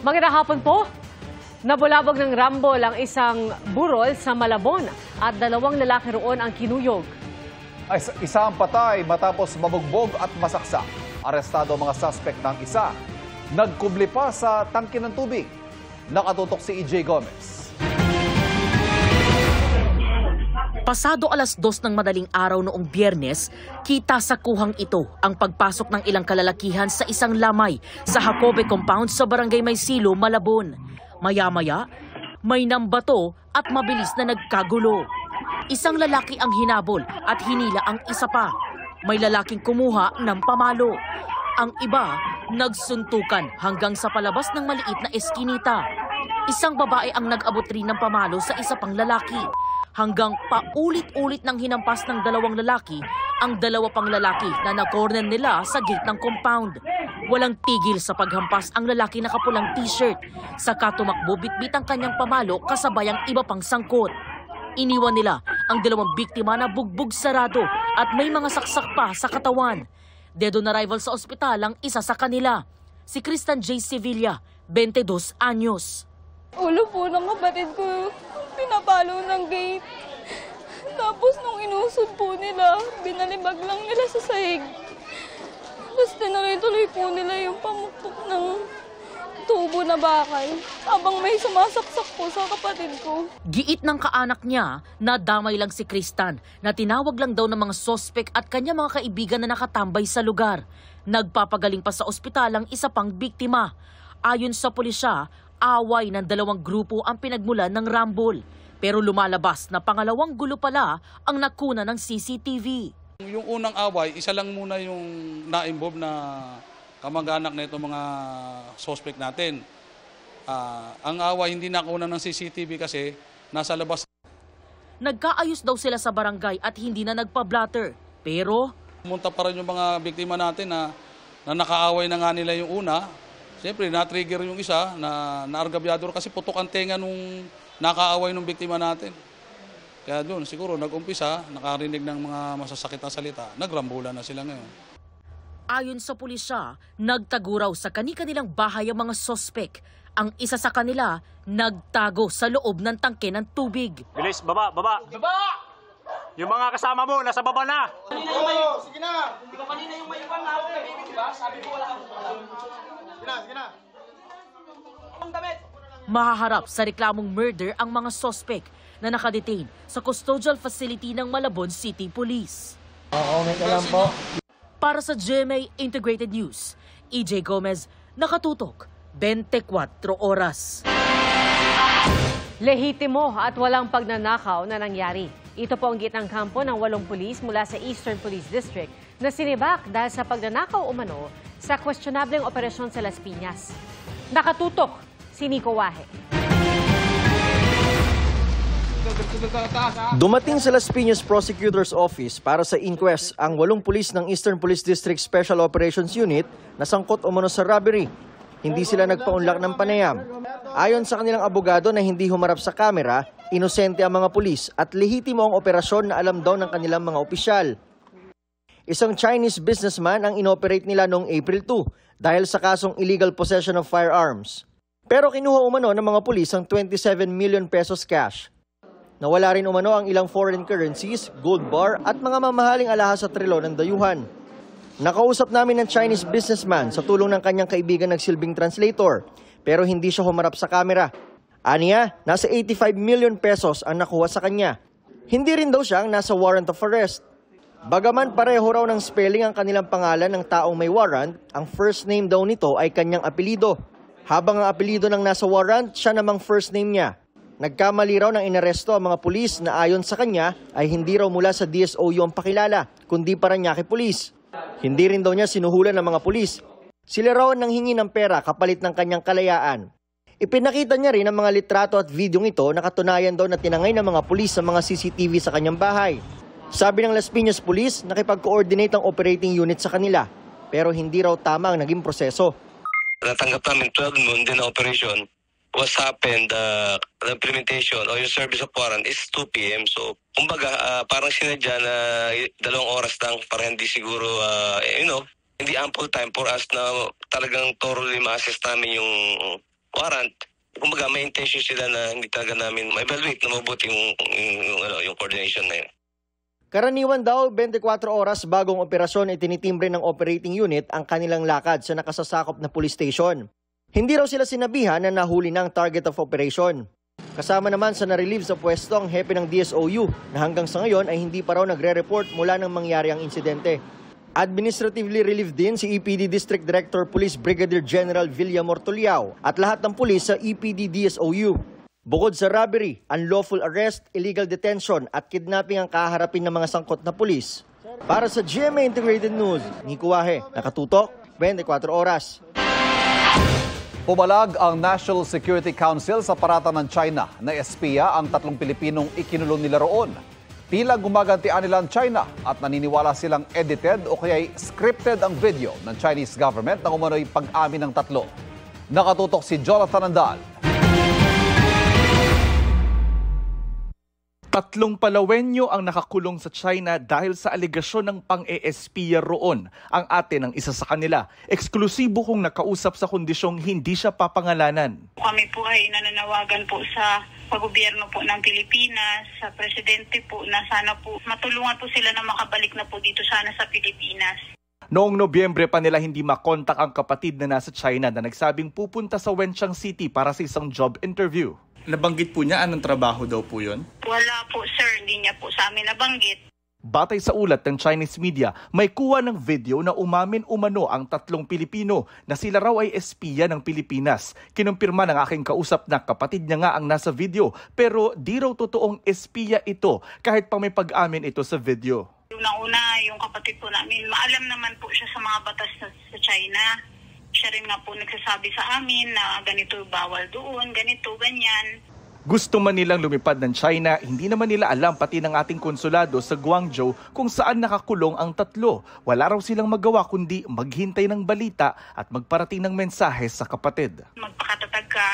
Magandang hapon po. Nabulabog ng rambol ang isang burol sa Malabon at 2 lalaki roon ang kinuyog. Isa ang patay matapos mabugbog at masaksak. Arestado ang mga suspect ng isa. Nagkubli pa sa tangke ng tubig. Nakatutok si EJ Gomez. Pasado alas 2 ng madaling araw noong Biyernes, kita sa kuhang ito ang pagpasok ng ilang kalalakihan sa isang lamay sa Jacobe Compound sa Barangay Maysilo, Malabon. Maya-maya, may nambato at mabilis na nagkagulo. Isang lalaki ang hinabol at hinila ang isa pa. May lalaking kumuha ng pamalo. Ang iba, nagsuntukan hanggang sa palabas ng maliit na eskinita. Isang babae ang nag-abot rin ng pamalo sa isa pang lalaki. Hanggang paulit-ulit nang hinampas ng 2 lalaki ang 2 pang lalaki na na-corner nila sa gate ng compound. Walang tigil sa paghampas ang lalaki na kapulang t-shirt. Saka tumakbo bitbit ang kanyang pamalo kasabay ang iba pang sangkot. Iniwan nila ang 2 biktima na bugbog sarado at may mga saksak pa sa katawan. Dead on arrival sa ospital ang isa sa kanila, si Christian J. Sevilla, 22 anyos. Ulo po ng kapatid ko, pinapalo ng gate. Tapos nung inusod po nila, binalibag lang nila sa sahig. Tapos tinuloy-tuloy po nila yung pamukpok ng tubo na bakal habang may sumasaksak po sa kapatid ko. Giit ng kaanak niya na damay lang si Kristan na tinawag lang daw ng mga sospek at kanya mga kaibigan na nakatambay sa lugar. Nagpapagaling pa sa ospital ang isa pang biktima. Ayon sa pulisya, away ng 2 grupo ang pinagmulan ng rambol. Pero lumalabas na pangalawang gulo pala ang nakuna ng CCTV. Yung unang away, isa lang muna yung na-involve na kamag-anak na itong mga suspect natin. Ang away hindi nakuna ng CCTV kasi nasa labas. Nagkaayos daw sila sa barangay at hindi na nagpa-blatter. Pero Pumunta pa rin yung mga biktima natin na nakaaway na nga nila yung una. Siyempre, na-trigger yung isa na naargabyado kasi putok ang tenga nung nakaaway ng biktima natin. Kaya doon, siguro nag-umpisa, nakarinig ng mga masasakit na salita, nagrambulan na sila ngayon. ayon sa pulisya, nagtaguraw sa kani-kanilang bahay ang mga sospek. Ang isa sa kanila, nagtago sa loob ng tangke ng tubig. Bilis, baba, baba! Baba! Yung mga kasama mo, nasa baba na! Oo, sige na! Di ba kanina yung may ibang hawak na baby, di ba? Sabi ko wala kang Sige na, sige na! Ang damit! Mahaharap sa reklamong murder ang mga sospek na nakadetain sa custodial facility ng Malabon City Police. Comment ka lang po. Para sa GMA Integrated News, EJ Gomez, nakatutok, 24 oras. Lehitimo at walang pagnanakaw na nangyari. Ito po ang gitnang kampo ng 8 pulis mula sa Eastern Police District na sinibak dahil sa pagnanakaw umano sa questionableng operasyon sa Las Piñas. Nakatutok si Nico Wahe. Dumating sa Las Piñas Prosecutor's Office para sa inquest ang 8 pulis ng Eastern Police District Special Operations Unit na sangkot umano sa robbery. Hindi sila nagpaunlak ng panayam. Ayon sa kanilang abogado na hindi humarap sa kamera, inosente ang mga pulis at lehitimo ang operasyon na alam daw ng kanilang mga opisyal. Isang Chinese businessman ang inoperate nila noong April 2 dahil sa kasong illegal possession of firearms. Pero kinuha umano ng mga pulis ang 27 million pesos cash. Nawala rin umano ang ilang foreign currencies, gold bar at mga mamahaling alahas at relo ng dayuhan. Nakausap namin ng Chinese businessman sa tulong ng kanyang kaibigan nagsilbing translator, pero hindi siya humarap sa kamera. Aniya, nasa 85 million pesos ang nakuha sa kanya. Hindi rin daw siya ang nasa warrant of arrest. Bagaman pareho raw ng spelling ang kanilang pangalan ng taong may warrant, ang first name daw nito ay kanyang apelido. Habang ang apelido ng nasa warrant, siya namang first name niya. Nagkamali raw ng inaresto ang mga pulis na ayon sa kanya ay hindi raw mula sa DSOU ang pakilala, kundi Parañaque Police. Hindi rin daw niya sinuhulan ng mga pulis. Sila raw ang nanghingi ng pera kapalit ng kanyang kalayaan. Ipinakita niya rin ang mga litrato at videong ito na katunayan daw na tinangay ng mga pulis sa mga CCTV sa kanyang bahay. Sabi ng Las Piñas Police, nakipag-coordinate ang operating unit sa kanila, pero hindi raw tama ang naging proseso. Natanggap namin 12 noon din na operation. What happened, the implementation or yung service of warrant is 2 p.m. So, kumbaga, parang sinadya na 2 oras lang para hindi siguro, hindi ample time for us na talagang thoroughly ma-assess namin yung warrant, kumbaga may intention sila na hindi talaga namin ma-evaluate na mabuti yung coordination na yun. Karaniwan daw, 24 oras bagong operasyon itinitimbre ng operating unit ang kanilang lakad sa nakasasakop na police station. Hindi raw sila sinabihan na nahuli ng target of operation. Kasama naman sa na-relieve sa pwesto ang hepe ng DSOU na hanggang sa ngayon ay hindi pa raw nagre-report mula nang mangyari ang insidente. Administratively relieved din si EPD District Director Police Brigadier General Villamor Tuliao at lahat ng pulis sa EPD DSOU. Bukod sa robbery, unlawful arrest, illegal detention at kidnapping ang kaharapin ng mga sangkot na pulis. Para sa GMA Integrated News, Nico Wahe, nakatutok, 24 oras. Pumalag ang National Security Council sa parata ng China na espiya ang 3 Pilipinong ikinulong nila roon. Tila gumagantian nila ang China at naniniwala silang edited o kaya'y scripted ang video ng Chinese government na umano'y pag-amin ng 3. Nakatutok si Jonathan Andal. 3 Palawenyo ang nakakulong sa China dahil sa aligasyon ng pang-eespiya roon. Ang ate ng isa sa kanila, eksklusibo kong nakausap sa kondisyong hindi siya papangalanan. Kami po ay nananawagan po sa pag-gobyerno po ng Pilipinas, sa presidente po na sana po matulungan po sila na makabalik na po dito sana sa Pilipinas. Noong Nobyembre pa nila hindi makontak ang kapatid na nasa China na nagsabing pupunta sa Wenchang City para sa isang job interview. Nabanggit po niya anong trabaho daw po yun? Wala po sir, hindi niya po sa amin nabanggit. Batay sa ulat ng Chinese media, may kuha ng video na umamin umano ang 3 Pilipino na sila raw ay espiya ng Pilipinas. Kinumpirma ng aking kausap na kapatid niya nga ang nasa video pero di raw totoong espiya ito kahit pa may pag-amin ito sa video. Una-una, yung kapatid po namin, maalam naman po siya sa mga batas sa China. Siya rin nga po nagsasabi sa amin na ganito bawal doon, ganito, ganyan. Gusto man nilang lumipad ng China, hindi naman nila alam pati ng ating konsulado sa Guangzhou kung saan nakakulong ang 3. Wala raw silang magawa kundi maghintay ng balita at magparating ng mensahe sa kapatid. Magpakatatag ka,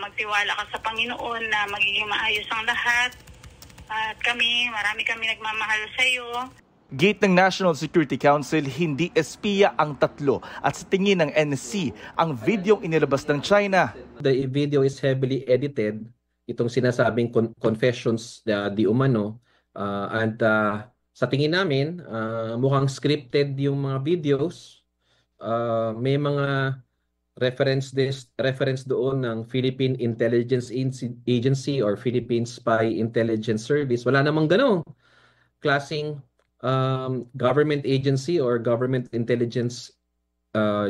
magtiwala ka sa Panginoon na magiging maayos ang lahat. At marami kami nagmamahal sa iyo. Gate ng National Security Council, hindi espiya ang 3 at sa tingin ng NSC, ang videong inilabas ng China. The video is heavily edited, itong sinasabing confessions di umano, and sa tingin namin, mukhang scripted yung mga videos. May mga reference doon ng Philippine Intelligence Agency or Philippine Spy Intelligence Service. Wala namang ganong klaseng government agency or government intelligence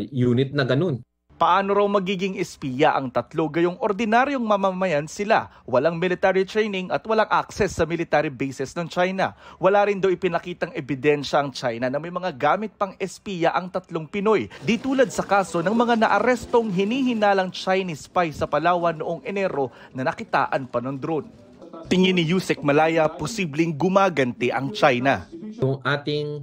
unit na ganun. Paano raw magiging espiya ang 3 gayong ordinaryong mamamayan sila? Walang military training at walang access sa military bases ng China. Wala rin daw ipinakitang ebidensya ang China na may mga gamit pang espiya ang 3 Pinoy. Di tulad sa kaso ng mga naarestong hinihinalang Chinese spy sa Palawan noong Enero na nakitaan pa ng drone. Tingin ni Yusek Malaya, posibleng gumaganti ang China. Yung ating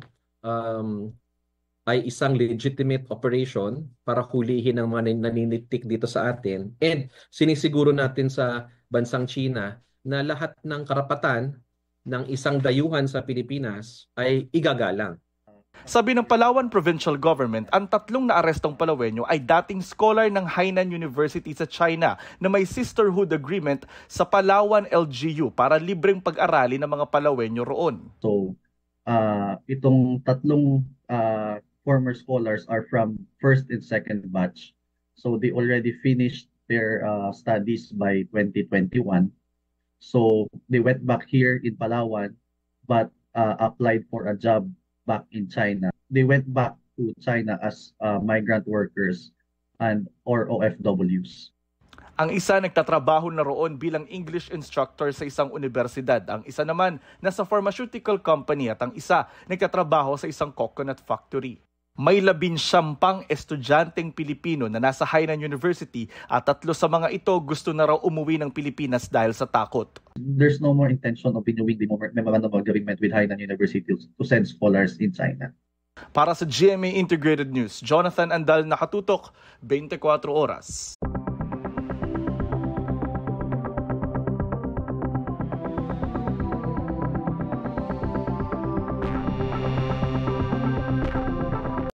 ay isang legitimate operation para hulihin ang mga naninitik dito sa atin. And sinisiguro natin sa bansang China na lahat ng karapatan ng isang dayuhan sa Pilipinas ay igagalang. Sabi ng Palawan Provincial Government, ang 3 naarestong Palawenyo ay dating scholar ng Hainan University sa China na may sisterhood agreement sa Palawan LGU para libreng pag-aralin ng mga Palawenyo roon. So, itong 3 former scholars are from first and second batch. So they already finished their studies by 2021. So they went back here in Palawan but applied for a job back in China. They went back to China as migrant workers or OFWs. Ang isa nagtatrabaho na roon bilang English instructor sa isang universidad. Ang isa naman nasa pharmaceutical company at ang isa nagtatrabaho sa isang coconut factory. May 19 estudyanteng Pilipino na nasa Hainan University at 3 sa mga ito gusto na raw umuwi ng Pilipinas dahil sa takot. There's no more intention of renewing the memorandum of agreement with Hainan University to send scholars in China. Para sa GMA Integrated News, Jonathan Andal, nakatutok, 24 oras.